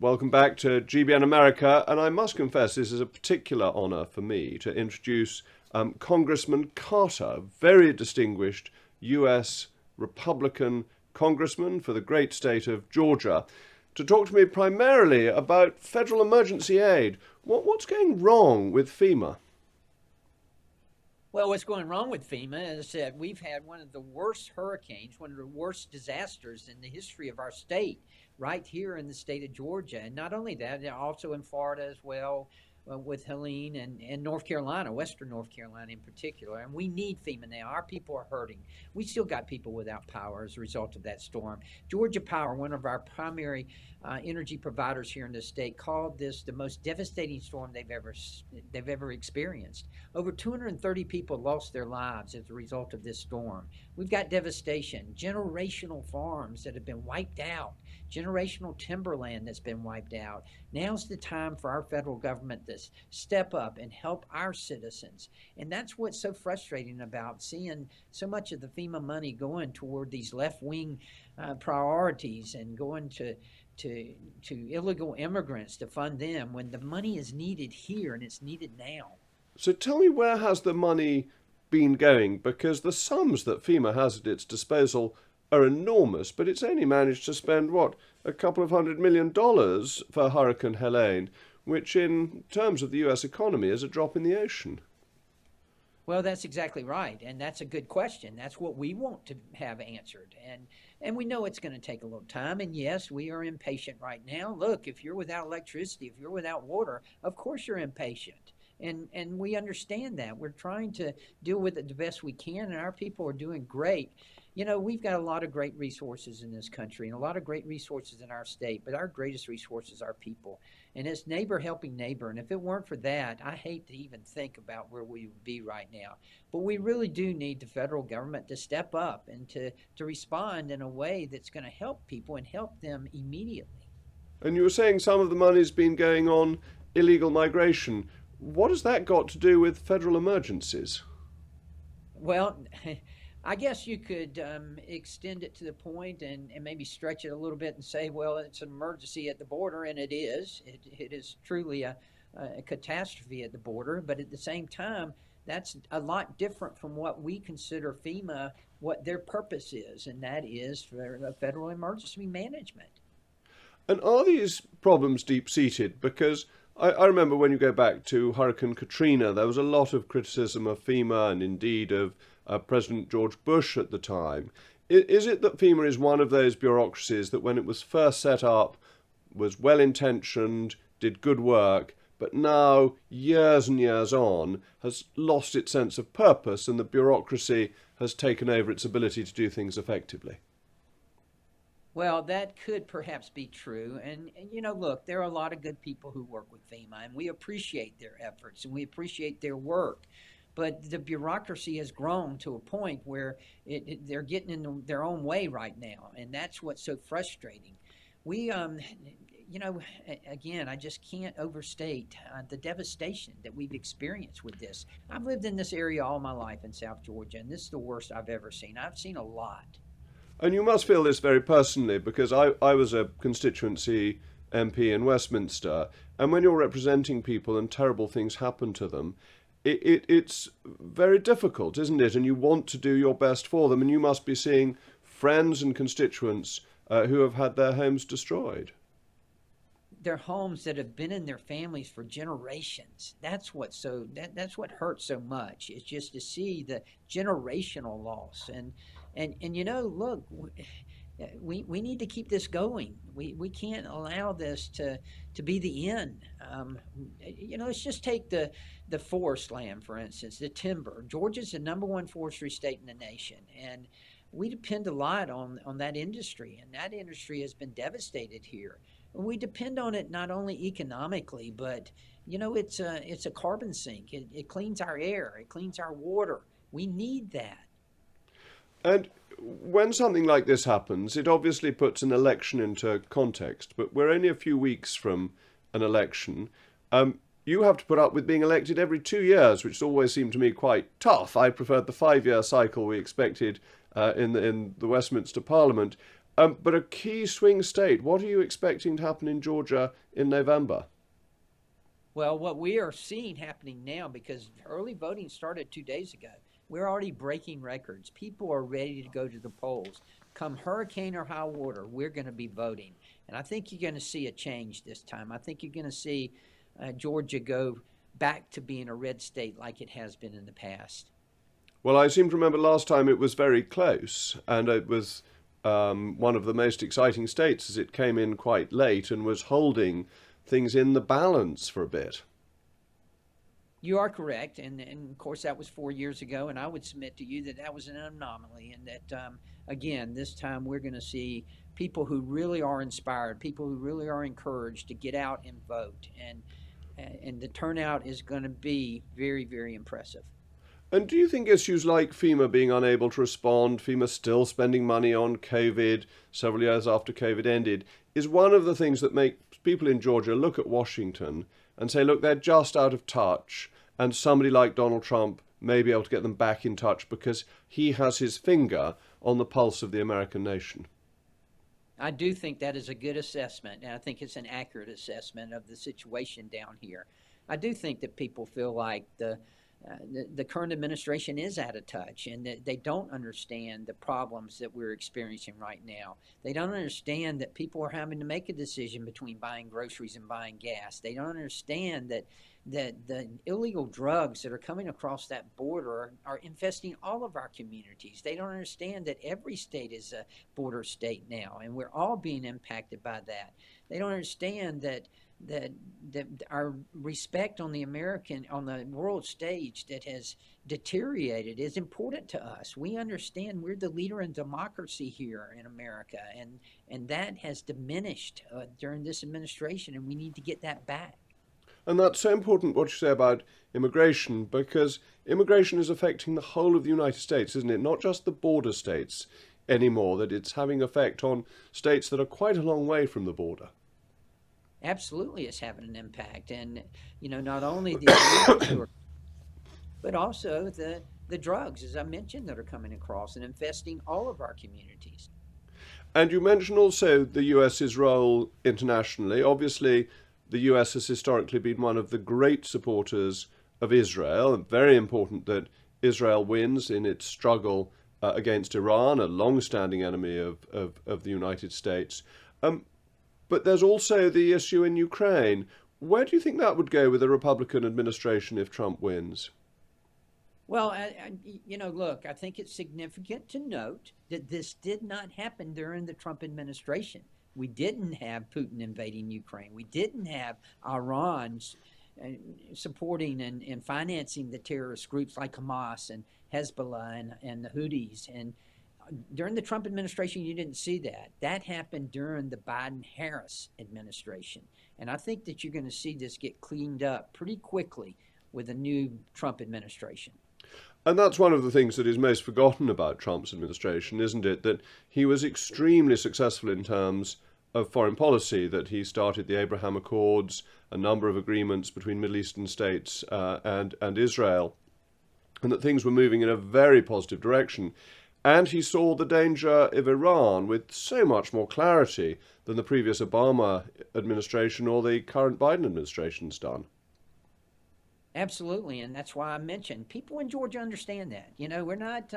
Welcome back to GBN America, and I must confess this is a particular honour for me to introduce Congressman Carter, very distinguished US Republican congressman for the great state of Georgia, to talk to me primarily about federal emergency aid. What's going wrong with FEMA? Well, what's going wrong with FEMA is that we've had one of the worst hurricanes, one of the worst disasters in the history of our state, right here in the state of Georgia. And not only that, also in Florida as well, with Helene and North Carolina, Western North Carolina in particular. And we need FEMA now. Our people are hurting. We still got people without power as a result of that storm. Georgia Power, one of our primary energy providers here in the state, called this the most devastating storm they've ever experienced. Over 230 people lost their lives as a result of this storm. We've got devastation, generational farms that have been wiped out, generational timberland that's been wiped out. Now's the time for our federal government to step up and help our citizens. And that's what's so frustrating about seeing so much of the FEMA money going toward these left-wing priorities and going to illegal immigrants to fund them when the money is needed here and it's needed now. So tell me, where has the money been going? Because the sums that FEMA has at its disposal are enormous, but it's only managed to spend, a couple of $100 million for Hurricane Helen, which in terms of the US economy is a drop in the ocean. Well, that's exactly right. And that's a good question. That's what we want to have answered. And we know it's going to take a little time. And yes, we are impatient right now. Look, if you're without electricity, if you're without water, of course you're impatient. And we understand that. We're trying to deal with it the best we can, and our people are doing great. You know, we've got a lot of great resources in this country and a lot of great resources in our state, but our greatest resources are people. And it's neighbor helping neighbor. And if it weren't for that, I hate to even think about where we would be right now. But we really do need the federal government to step up and to respond in a way that's going to help people and help them immediately. And you were saying some of the money's been going on illegal migration. What has that got to do with federal emergencies? Well, I guess you could extend it to the point and maybe stretch it a little bit and say, well, it's an emergency at the border, and it is. It is truly a catastrophe at the border. But at the same time, that's a lot different from what we consider FEMA, what their purpose is, and that is for federal emergency management. And are these problems deep-seated? Because I remember when you go back to Hurricane Katrina, there was a lot of criticism of FEMA and indeed of President George Bush at the time. Is it that FEMA is one of those bureaucracies that when it was first set up was well-intentioned, did good work, but now, years and years on, has lost its sense of purpose and the bureaucracy has taken over its ability to do things effectively? Well, that could perhaps be true. And, you know, look, there are a lot of good people who work with FEMA, and we appreciate their efforts and we appreciate their work. But the bureaucracy has grown to a point where they're getting in their own way right now. And that's what's so frustrating. We, you know, again, I just can't overstate the devastation that we've experienced with this. I've lived in this area all my life in South Georgia, and this is the worst I've ever seen. I've seen a lot. And you must feel this very personally, because I was a constituency MP in Westminster, and when you're representing people and terrible things happen to them, it's very difficult, isn't it? And you want to do your best for them, and you must be seeing friends and constituents who have had their homes destroyed. Their homes that have been in their families for generations. That's what hurts so much. It's just to see the generational loss. And you know, look, we need to keep this going. We can't allow this to be the end. You know, let's just take the forest land, for instance, the timber. Georgia's the #1 forestry state in the nation, and we depend a lot on that industry, and that industry has been devastated here. And we depend on it not only economically, but you know, it's a carbon sink. It cleans our air, it cleans our water. We need that. And when something like this happens, it obviously puts an election into context, but we're only a few weeks from an election. You have to put up with being elected every 2 years, which always seemed to me quite tough. I preferred the 5-year cycle we expected in the Westminster Parliament. But a key swing state, what are you expecting to happen in Georgia in November? Well, what we are seeing happening now, because early voting started 2 days ago, we're already breaking records. People are ready to go to the polls. Come hurricane or high water, we're going to be voting. And I think you're going to see a change this time. I think you're going to see Georgia go back to being a red state like it has been in the past. Well, I seem to remember last time it was very close, and it was one of the most exciting states as it came in quite late and was holding things in the balance for a bit. You are correct, and of course that was 4 years ago, and I would submit to you that that was an anomaly, and that, again, this time we're going to see people who really are inspired, people who really are encouraged to get out and vote, and the turnout is going to be very, very impressive. And do you think issues like FEMA being unable to respond, FEMA still spending money on COVID several years after COVID ended, is one of the things that makes people in Georgia look at Washington and say, look, they're just out of touch, and somebody like Donald Trump may be able to get them back in touch because he has his finger on the pulse of the American nation? I do think that is a good assessment, and I think it's an accurate assessment of the situation down here. I do think that people feel like the current administration is out of touch, and that they don't understand the problems that we're experiencing right now. They don't understand that people are having to make a decision between buying groceries and buying gas. They don't understand that the illegal drugs that are coming across that border are infesting all of our communities. They don't understand that every state is a border state now, and we're all being impacted by that. They don't understand that our respect on the world stage that has deteriorated is important to us. We understand we're the leader in democracy here in America, and that has diminished during this administration, and we need to get that back. And that's so important what you say about immigration, because immigration is affecting the whole of the United States, isn't it? Not just the border states anymore, that it's having effect on states that are quite a long way from the border. Absolutely, it's having an impact, and not only the but also the drugs, as I mentioned, that are coming across and infesting all of our communities. And you mentioned also the US's role internationally. Obviously, the US has historically been one of the great supporters of Israel, and very important that Israel wins in its struggle against Iran, a long-standing enemy of the United States. But there's also the issue in Ukraine. Where do you think that would go with a Republican administration if Trump wins? Well, look, I think it's significant to note that this did not happen during the Trump administration. We didn't have Putin invading Ukraine. We didn't have Iran supporting and financing the terrorist groups like Hamas and Hezbollah and the Houthis. And during the Trump administration, you didn't see that. That happened during the Biden-Harris administration. And I think that you're going to see this get cleaned up pretty quickly with a new Trump administration. And that's one of the things that is most forgotten about Trump's administration, isn't it? That he was extremely successful in terms of foreign policy, that he started the Abraham Accords, a number of agreements between Middle Eastern states and Israel, and that things were moving in a very positive direction. And he saw the danger of Iran with so much more clarity than the previous Obama administration or the current Biden administration's done. Absolutely, and that's why I mentioned people in Georgia understand that. We're not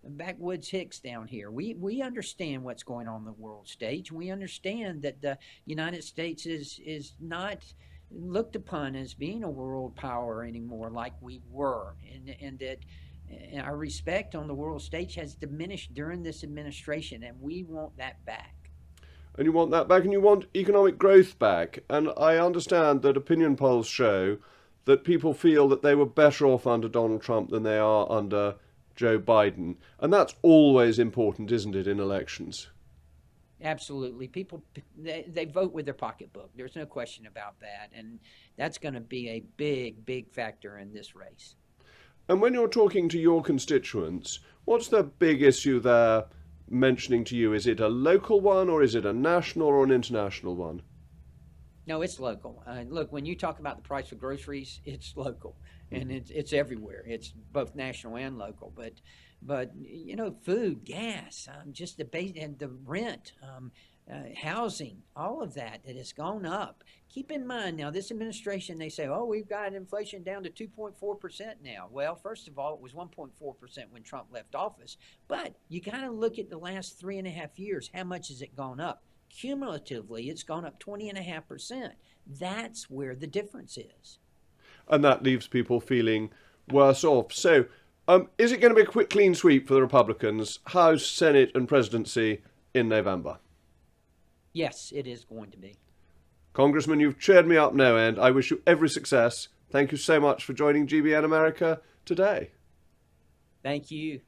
backwoods hicks down here. We understand what's going on the world stage. We understand that the United States is not looked upon as being a world power anymore like we were, and that our respect on the world stage has diminished during this administration, and we want that back. And you want that back, and you want economic growth back. And I understand that opinion polls show that people feel that they were better off under Donald Trump than they are under Joe Biden. And that's always important, isn't it, in elections? Absolutely. People, they vote with their pocketbook. There's no question about that. And that's going to be a big, big factor in this race. And when you're talking to your constituents, what's the big issue they're mentioning to you? Is it a local one, or is it a national or an international one? No, it's local. Look, when you talk about the price of groceries, it's local, and it's everywhere. It's both national and local. But you know, food, gas, just the base and the rent, housing, all of that has gone up. Keep in mind now, this administration, they say, oh, we've got inflation down to 2.4% now. Well, first of all, it was 1.4% when Trump left office. But you got to look at the last 3.5 years. How much has it gone up? Cumulatively, it's gone up 20.5%. That's where the difference is. And that leaves people feeling worse off. So, is it going to be a quick, clean sweep for the Republicans, House, Senate, and presidency in November? Yes, it is going to be. Congressman, you've cheered me up no end. I wish you every success. Thank you so much for joining GBN America today. Thank you.